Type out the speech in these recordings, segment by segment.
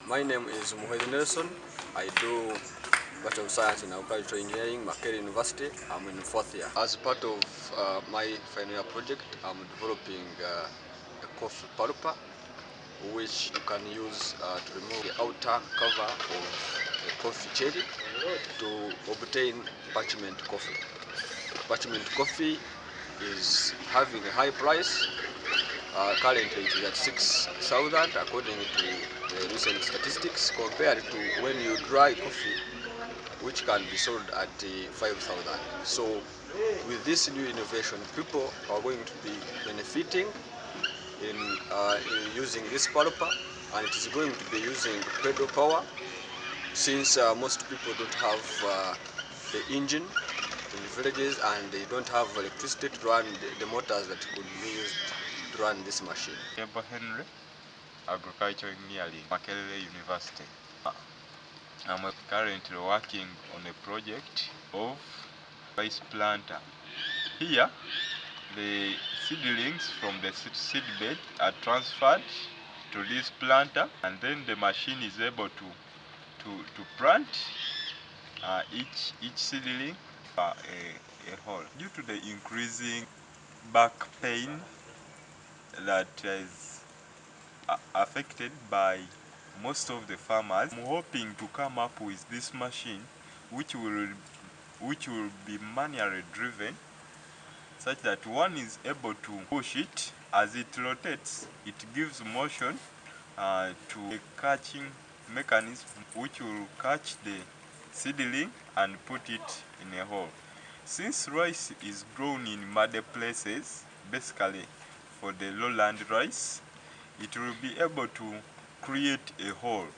My name is Nelson. I do Bachelor of Science in Agricultural Engineering, Makerere University. I'm in 4th year. As part of my final year project, I'm developing a coffee pulper, which you can use to remove the outer cover of a coffee cherry to obtain parchment coffee. Parchment coffee is having a high price. Currently it is at 6,000 according to the recent statistics, compared to when you dry coffee, which can be sold at 5,000. So with this new innovation, people are going to be benefiting in using this pulper, and it is going to be using pedal power, since most people don't have the engine in the villages, and they don't have electricity to run the motors that could be used to run this machine. Henry, Agricultural Engineering, Makerere University. I'm currently working on a project of rice planter. Here, the seedlings from the seed bed are transferred to this planter, and then the machine is able to plant each seedling a hole. Due to the increasing back pain that is affected by most of the farmers, I'm hoping to come up with this machine which will be manually driven, such that one is able to push it. As it rotates, it gives motion to a catching mechanism which will catch the seedling and put it in a hole. Since rice is grown in muddy places, basically for the lowland rice, it will be able to create a hole,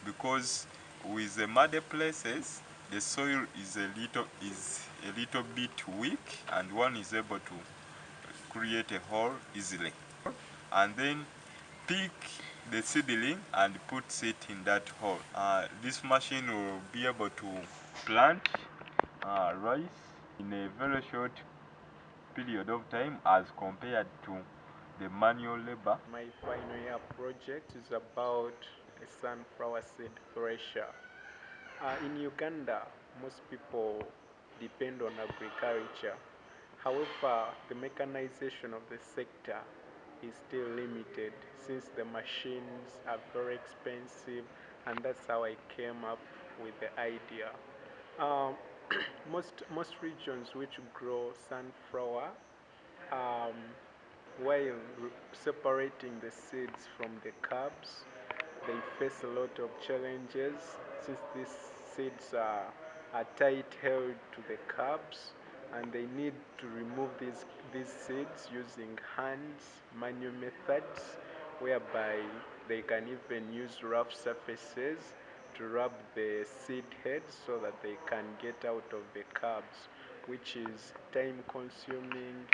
because with the muddy places the soil is a little bit weak, and one is able to create a hole easily, and then pick the seedling and put it in that hole. This machine will be able to plant rice in a very short period of time as compared to the manual labor. My final year project is about a sunflower seed thresher. In Uganda, most people depend on agriculture. However, the mechanization of the sector is still limited, since the machines are very expensive, and that's how I came up with the idea. Um, most regions which grow sunflower, um, while separating the seeds from the cobs, they face a lot of challenges, since these seeds are tight held to the cobs, and they need to remove these seeds using hands, manual methods, whereby they can even use rough surfaces to rub the seed heads so that they can get out of the cobs, which is time consuming,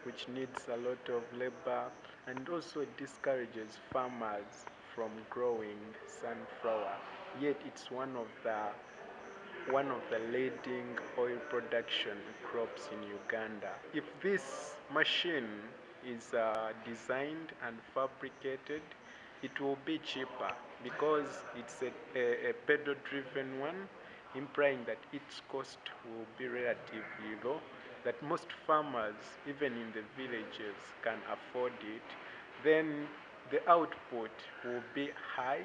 which needs a lot of labor, and also discourages farmers from growing sunflower. Yet it's one of the leading oil production crops in Uganda. If this machine is designed and fabricated, it will be cheaper, because it's a pedal driven one, implying that its cost will be relatively low, that most farmers, even in the villages, can afford it. Then the output will be high,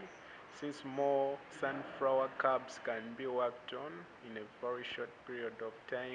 since more sunflower cobs can be worked on in a very short period of time.